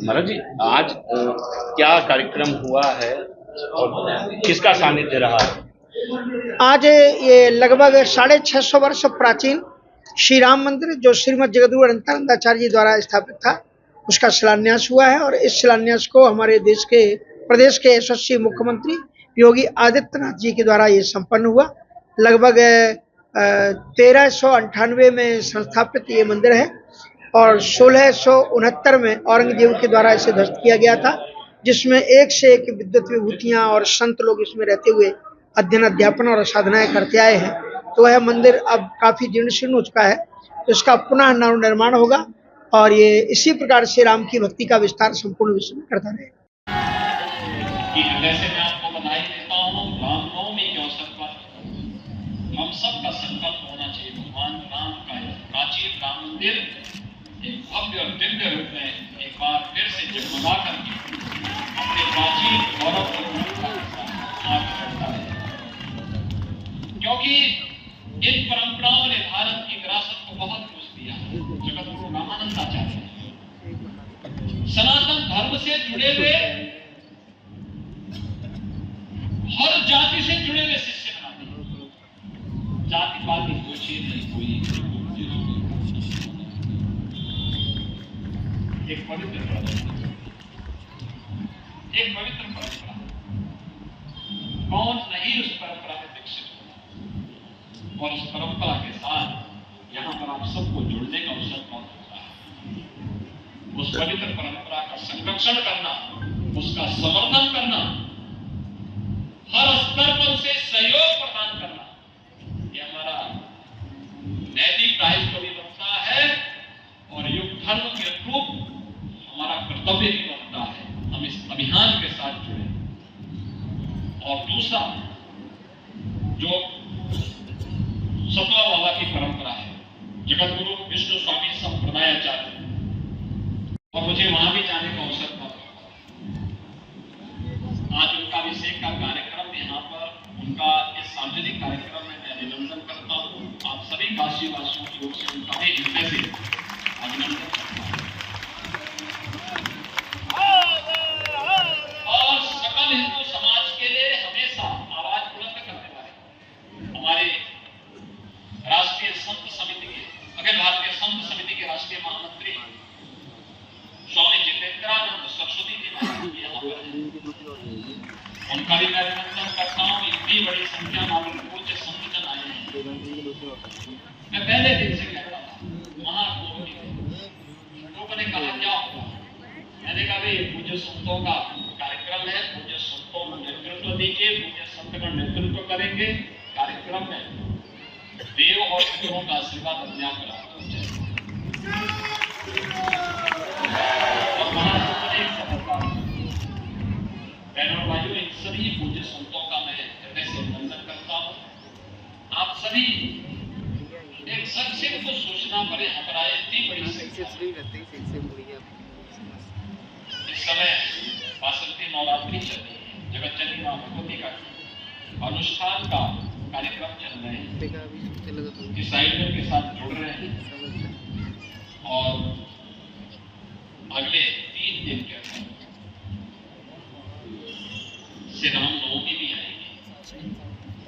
महाराज जी, आज क्या कार्यक्रम हुआ है और किसका सानिध्य रहा है? आज ये लगभग 650 वर्ष प्राचीन श्री राम मंदिर जो श्रीमद जगद्गुरु अनंतानंदाचार्य जी द्वारा स्थापित था, उसका शिलान्यास हुआ है। और इस शिलान्यास को हमारे देश के प्रदेश के यशस्वी मुख्यमंत्री योगी आदित्यनाथ जी के द्वारा ये संपन्न हुआ। लगभग 1398 में संस्थापित ये मंदिर है और 1669 में औरंगजेब के द्वारा इसे ध्वस्त किया गया था, जिसमें एक से एक विद्वत विभूतियां और संत लोग इसमें रहते हुए अध्ययन अध्यापन और साधनाएं करते आए हैं। तो वह मंदिर अब काफी जीर्ण शीर्ण हो चुका है, तो इसका पुनः नवनिर्माण होगा और ये इसी प्रकार से राम की भक्ति का विस्तार संपूर्ण विश्व में करता रहे। वैसे मैं आपको बधाई देता हूँ, रामनवमी के अवसर पर हम सब का संकल्प होना चाहिए भगवान राम का प्राचीन राम मंदिर एक भव्य और दिव्य रूप में एक बार फिर से जगमगा करके अपने प्राचीन गौरव को आगे बढ़ता है, क्योंकि इन परंपराओं ने भारत की विरासत को बहुत कुछ दिया है। जगद्गुरु रामानंदाचार्य सनातन धर्म से जुड़े हुए हर जाति से जुड़े हुए शिष्य बनाते हैं। जाति पाति कोई चीज नहीं, कोई एक पवित्र परंपरा कौन नहीं उस परंपरा में विकसित हुआ और उस परंपरा के साथ यहाँ पर आप सबको जुड़ने का अवसर प्राप्त होता है। उस पवित्र परंपरा का संरक्षण करना, उसका समर्थन करना, हर स्तर पर उसे सहयोग प्रदान करना, यह हमारा नैतिक दायित्व भी बनता है और युग धर्म के अनुरूप हमारा कर्तव्य भी बनता है। हम इस अभियान के साथ जुड़े। और दूसरा जो सतवा बाबा की परंपरा है, जगद्गुरु विष्णु स्वामी संप्रदायाचार्य, और मुझे वहां भी जाने का अवसर प्राप्त हुआ। आज उनका अभिषेक का कार्यक्रम यहाँ पर, उनका इस सार्वजनिक कार्यक्रम में मैं अभिनंदन करता हूँ। आप सभी काशीवासियों की ओर से उनका भी हृदय से अभिनंदन करता हूँ और सकल हिंदू समाज के लिए हमेशा आवाज बुलंद करने वाले हमारे राष्ट्रीय संत समिति के, अखिल भारतीय संत समिति के राष्ट्रीय महामंत्री स्वामी जितेंद्रानंद सरस्वती जी महाराज यहाँ पर हैं। उनका भी मैं अभिनंदन करता हूँ। इतनी बड़ी संख्या में पूज्य संतजन आए हैं। मैं पहले दिन से कहता था महाकुंभ लोगों ने कहा क्या होगा, मैंने कहा भाई पूज्य संतों का कार्यक्रम है, पूज्य संतों को नेतृत्व दीजिए, पूज्य संतगण नेतृत्व करेंगे। कार्यक्रम में देव और पितरों का आशीर्वाद अपने आप प्राप्त हो जाएगा और महाकुंभ एक सफलता। बहनों भाइयों, इन सभी पूज्य संतों का मैं हृदय से अभिनंदन करता हूँ। आप सभी एक सत्संग को सूचना पर यहाँ पर आए, इतनी बड़ी संख्या। इस समय वासंती नवरात्रि चल रही है, जगत जननी मां भगवती का अनुष्ठान का कार्यक्रम चल रहे हैं। ईसाइयों के साथ जुड़ रहे हैं और अगले 3 दिन के अंदर श्री रामनवमी भी आएगी।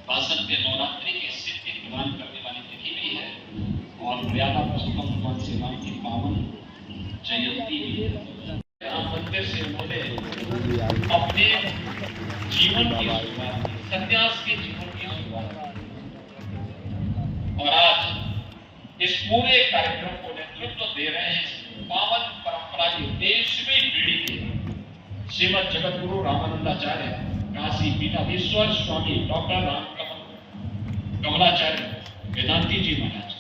वासंती नवरात्रि की सिद्धि प्रदान करने वाली तिथि भी है और मर्यादा पुरुषोत्तम भगवान श्री राम की पावन जयंती भी है। राम मंदिर से उन्होंने अपने जीवन की शुरुआत, सन्यास के जीवन की शुरुआत, और आज इस पूरे कार्यक्रम को नेतृत्व दे रहे हैं पावन परंपरा की 23वीं पीढ़ी के श्रीमद जगद्गुरु रामानंदाचार्य काशी पीठाधीश्वर स्वामी डॉक्टर राम कमलाचार्य वेदांती जी महाराज।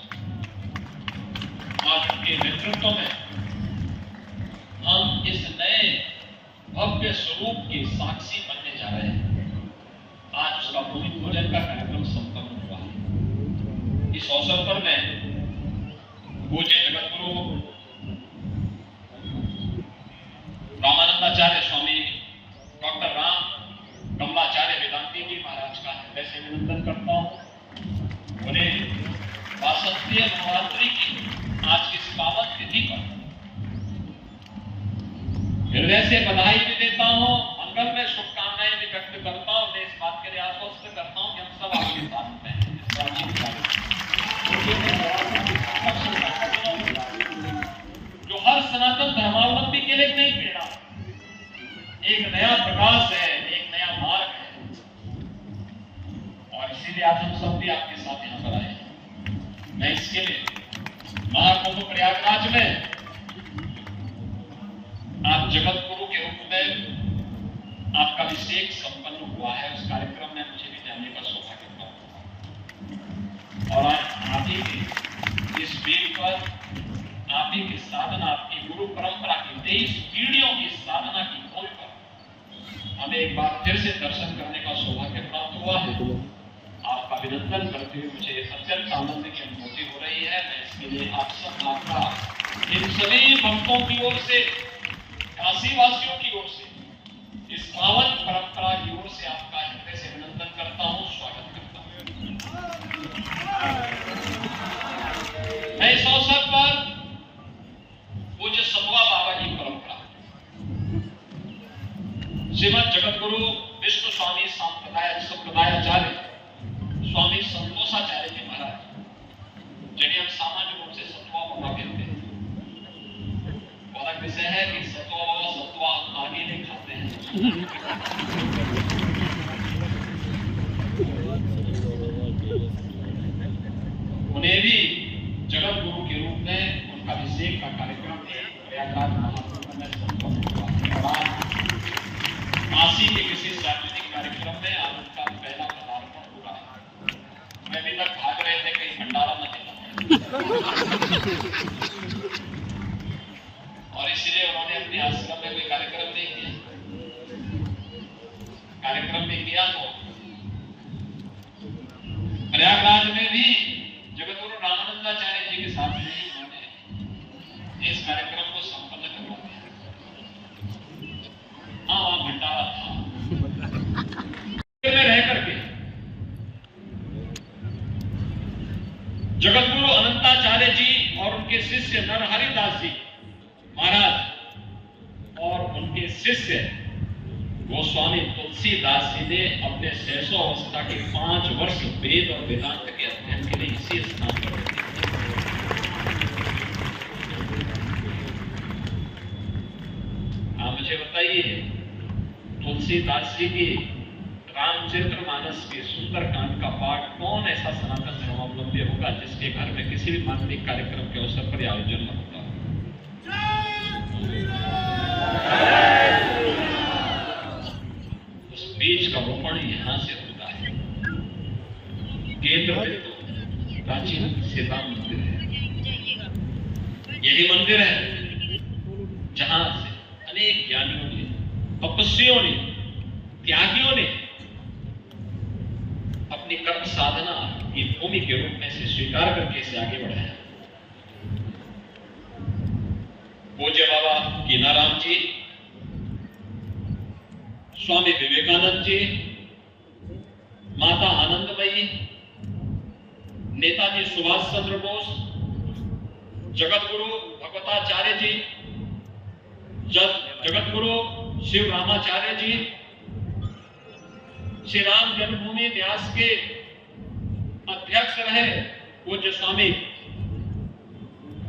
आज उनके नेतृत्व में हम इस नए भव्य स्वरूप के साक्षी बनने जा रहे हैं। इस अवसर पर मैं पूज्य जगतगुरु रामानंदाचार्य स्वामी डॉक्टर राम कमलाचार्य वेदांती जी महाराज का हृदय से अभिनंदन करता हूँ। उन्हें 62वें नवरात्रि की आज की इस पावन तिथि पर हृदय से बधाई भी देता हूँ, मंगल में शुभकामनाएं भी व्यक्त करता हूँ। मैं इस बात के लिए आश्वस्त करता हूँ कि हम सब आपके साथ में हैं। जो हर सनातन धर्मावलंबी के लिए नई प्रेरणा, एक नया प्रकाश है, एक नया मार्ग है, और इसीलिए आज हम सब भी आपके साथ यहाँ पर आए हैं। मैं इसके लिए महाकुंभ प्रयागराज में आप जगत गुरु के रूप में आपका अभिषेक संपन्न हुआ है, उस कार्यक्रम में मुझे भी जाने का सौभाग्य प्राप्त हुआ। और आज आप ही के इस वेद पर आप ही की साधना, आपकी गुरु परंपरा की 23 पीढ़ियों की साधना की खोज पर हमें एक बार फिर से दर्शन करने का सौभाग्य प्राप्त हुआ है। आपका अभिनंदन करते हुए मुझे अत्यंत आनंद की अनुभूति हो रही है। मैं इसके लिए आप सब आपका इन सभी भक्तों की ओर से, काशी वासियों की ओर से, इस पावन परंपरा की ओर से आपका हृदय से अभिनंदन करता हूं, स्वागत करता हूं। मैं इस अवसर पर पूज्य सतवा बाबा की परंपरा, श्रीमद जगतगुरु विष्णु स्वामी संप्रदायाचार्य स्वामी संतोषाचार्य जी महाराज, जिन्हें हम सामान्य रूप से सतवा बाबा कहते हैं। अलग विषय है कि सतवा बाबा सतवा आगे नहीं खाते हैं। उन्हें भी जगत गुरु के रूप में उनका अभिषेक का कार्यक्रम प्रयागराज महाकुंभ में संपन्न हुआ। काशी के किसी सार्वजनिक कार्यक्रम में आज उनका पहला पदार्पण हुआ है। मैं भी तक भाग रहे थे कहीं भंडारा न देना, और इसीलिए उन्होंने अपने आश्रम में कोई कार्यक्रम नहीं किया। कार्यक्रम भी किया तो प्रयागराज में भी जगतगुरु रामानंदाचार्य जी के साथ में उन्होंने इस कार्यक्रम को संपन्न करवा दिया। हाँ, वहां भंडारा था। में रह करके जगतगुरु अनंताचार्य जी और उनके शिष्य नरहरिदास जी महाराज और उनके शिष्य गोस्वामी तुलसीदास जी ने अपने 600 अवस्था के 5 वर्ष वेद और वेदांत के अध्ययन के लिए इसी स्थान पर आप मुझे बताइए, तुलसीदास जी की रामचरितमानस के सुंदरकांड का पाठ कौन ऐसा सनातन धर्मावलंबी होगा जिसके घर में किसी भी मानवीय कार्यक्रम के अवसर पर आयोजन न होता? उस बीज का रोपण यहां से होता है। केंद्र में तो प्राचीन सीता मंदिर है। यही मंदिर है जहां से अनेक ज्ञानियों ने, तपस्वियों ने, त्यागियों ने अपनी कर्म साधना की भूमि के रूप में से स्वीकार करके इसे आगे बढ़ाया। पूज्य बाबा कीनाराम जी, स्वामी विवेकानंद जी, माता आनंदमयी, नेताजी सुभाष चंद्र बोस, जगतगुरु भगवताचार्य जी, जगतगुरु शिव रामाचार्य जी, श्री राम जन्मभूमि न्यास के अध्यक्ष रहे पूज्य स्वामी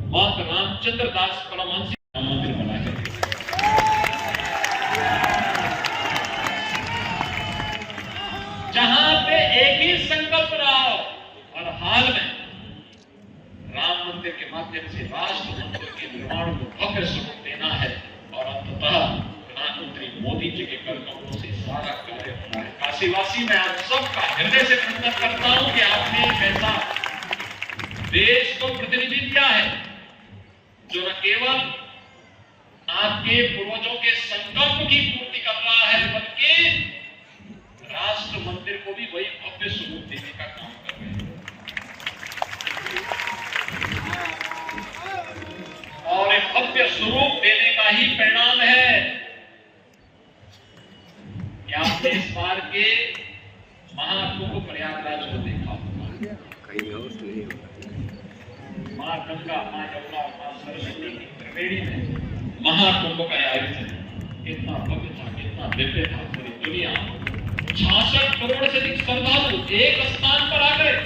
महंत रामचंद्र दास परमहंस मंदिर बनाया। जहां पे एक ही संकल्प रहा हो, और हाल में राम मंदिर के माध्यम से राष्ट्र मंदिर के निर्माण को भव्य स्वरूप देना है, और अंततः प्रधानमंत्री मोदी जी के कदमों से सारा कार्य होना है। काशीवासी मैं आप सबका हृदय से वंदन करता हूं कि आपने एक ऐसा देश को प्रतिनिधि दिया है जो न केवल आपके पूर्वजों के संकल्प की पूर्ति कर रहा है, बल्कि राष्ट्र मंदिर को भी वही भव्य स्वरूप देने का काम कर रहे हैं। सत्य स्वरूप देने का ही परिणाम है कि आपने इस बार के महाकुंभ प्रयागराज को देखा होगा। मां गंगा, मां यमुना और मां सरस्वती की त्रिवेणी में महाकुंभ का आयोजन कितना भव्य था, कितना दिव्य था। पूरी दुनिया 66 करोड़ से अधिक श्रद्धालु एक स्थान पर आ गए।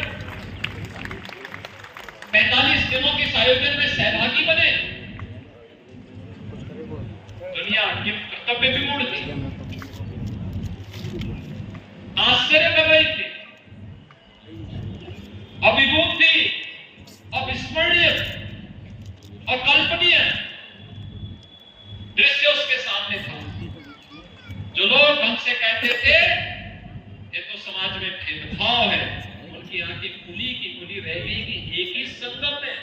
45 दिनों के इस आयोजन में सहभागी बने। दुनिया के कर्तव्य विमूढ़ थी, आश्चर्य कर रही थी, अभिभूत थी, अविस्मरणीय, अकल्पनीय दृश्य उसके सामने था। जो लोग हमसे कहते थे ये तो समाज में भेदभाव है, उनकी आंखें खुली की खुली रह गई कि एक ही संगम में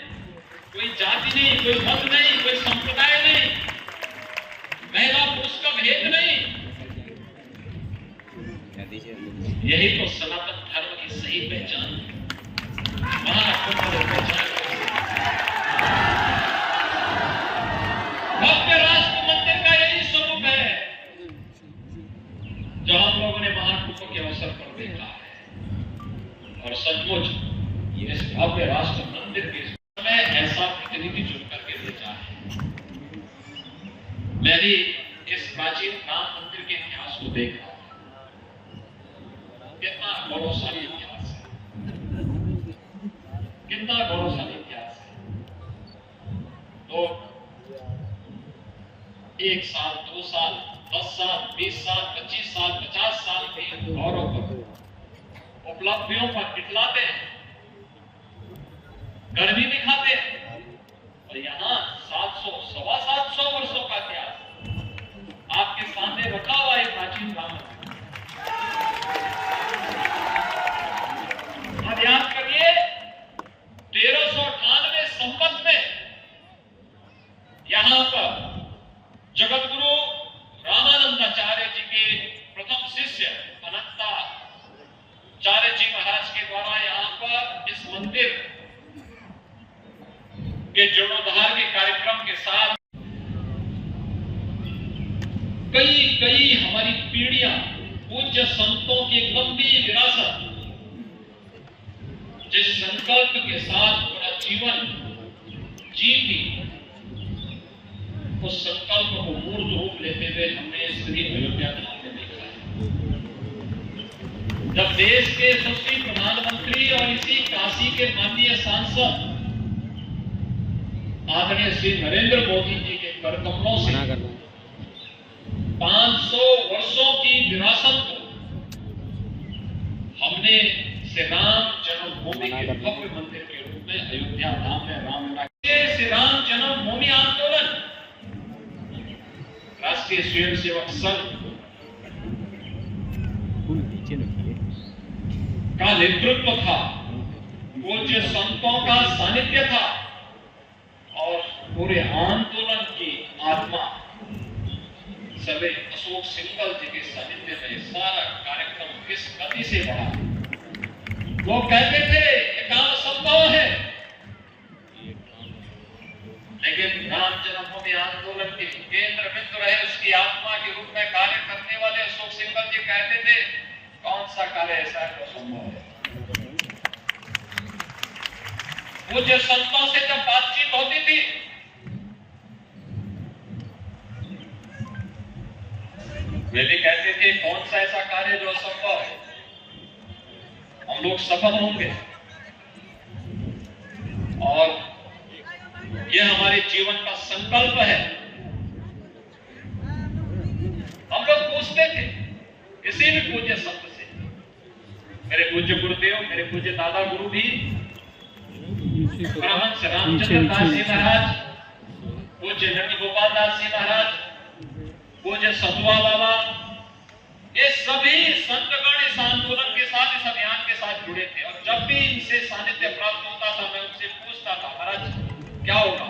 कोई जाति नहीं, कोई मत नहीं, कोई संप्रदाय नहीं, महिला पुरुष का भेद नहीं। यही तो सनातन धर्म की सही पहचान है, महाकुंभ पहचान। भव्य राष्ट्र मंदिर का यही स्वरूप है जो हम लोगों ने महाकुंभ के अवसर पर देखा है। और सचमुच इस भव्य राष्ट्र मंदिर के समय ऐसा प्रतिनिधि चुन करके भेजा है। मैं भी इस प्राचीन राम मंदिर के इतिहास को देख रहा हूं, कितना गौरवशाली इतिहास है, कितना गौरवशाली इतिहास है। तो 1 साल, 2 साल, 10 साल, 20 साल, 25 साल, 50 साल के गौरव पर, उपलब्धियों पर इतलाते हैं, गर्वी दिखाते हैं। और यहाँ 700, 750 वर्षों का इतिहास आपके सामने रखा हुआ है प्राचीन राम मंदिर। अब याद करिए 1398 संवत में यहां पर जगत गुरु रामानंदाचार्य जी के प्रथम शिष्य अनंताचार्य जी महाराज के द्वारा यहां पर इस मंदिर के जीर्णोद्धार के कार्यक्रम के साथ कई हमारी पीढ़ियां पूज्य संतों की लंबी विरासत, जिस संकल्प के साथ पूरा जीवन जी थी, उस संकल्प को मूर्त रूप लेते हुए हमने श्री अयोध्या धाम में देखा है। जब देश के यशस्वी प्रधानमंत्री और इसी काशी के माननीय सांसद आदरणीय श्री नरेंद्र मोदी जी के कर कमलों से 500 वर्षों की विरासत को हमने श्री राम जन्मभूमि के भव्य मंदिर के रूप में अयोध्या धाम में रामलला के श्री राम जन्मभूमि आंदोलन राष्ट्रीय स्वयंसेवक संघ का नेतृत्व था, पूज्य संतों का सानिध्य था और पूरे आंदोलन की आत्मा सभी अशोक सिंघल जी के सानिध्य में सारा कार्यक्रम किस गति से बढ़ा। लोग कहते थे ये काम संभव है, लेकिन राम जन्मभूमि आंदोलन के केंद्र बिंदु रहे उसकी आत्मा के रूप में कार्य करने वाले अशोक सिंघल जी कहते थे कौन सा कार्य ऐसा है जो संभव है। पूज्य संतों से जब बातचीत होती थी वे भी कहते थे कौन सा ऐसा कार्य जो असंभव है, हम लोग सफल होंगे। और यह हमारे जीवन का संकल्प है। हम लोग पूछते थे किसी भी पूज्य संत से, मेरे पूज्य गुरुदेव, मेरे पूज्य दादा गुरु भी परमहंस रामचंद्र दास जी महाराज, पूज्य नटी गोपाल दास जी महाराज, पूज्य सतुआ बाबा, ये सभी संतगण इस आंदोलन के साथ, इस अभियान के साथ जुड़े थे। और जब भी इनसे सानिध्य प्राप्त होता था मैं उनसे पूछता था महाराज क्या होगा,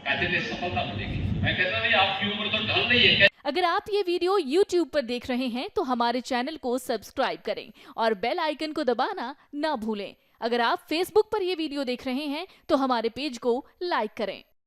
कहते थे सफलता मिलेगी। मैं कहता था आपकी उम्र तो ढल रही है। अगर आप ये वीडियो YouTube पर देख रहे हैं तो हमारे चैनल को सब्सक्राइब करें और बेल आइकन को दबाना ना भूलें। अगर आप Facebook पर ये वीडियो देख रहे हैं तो हमारे पेज को लाइक करें।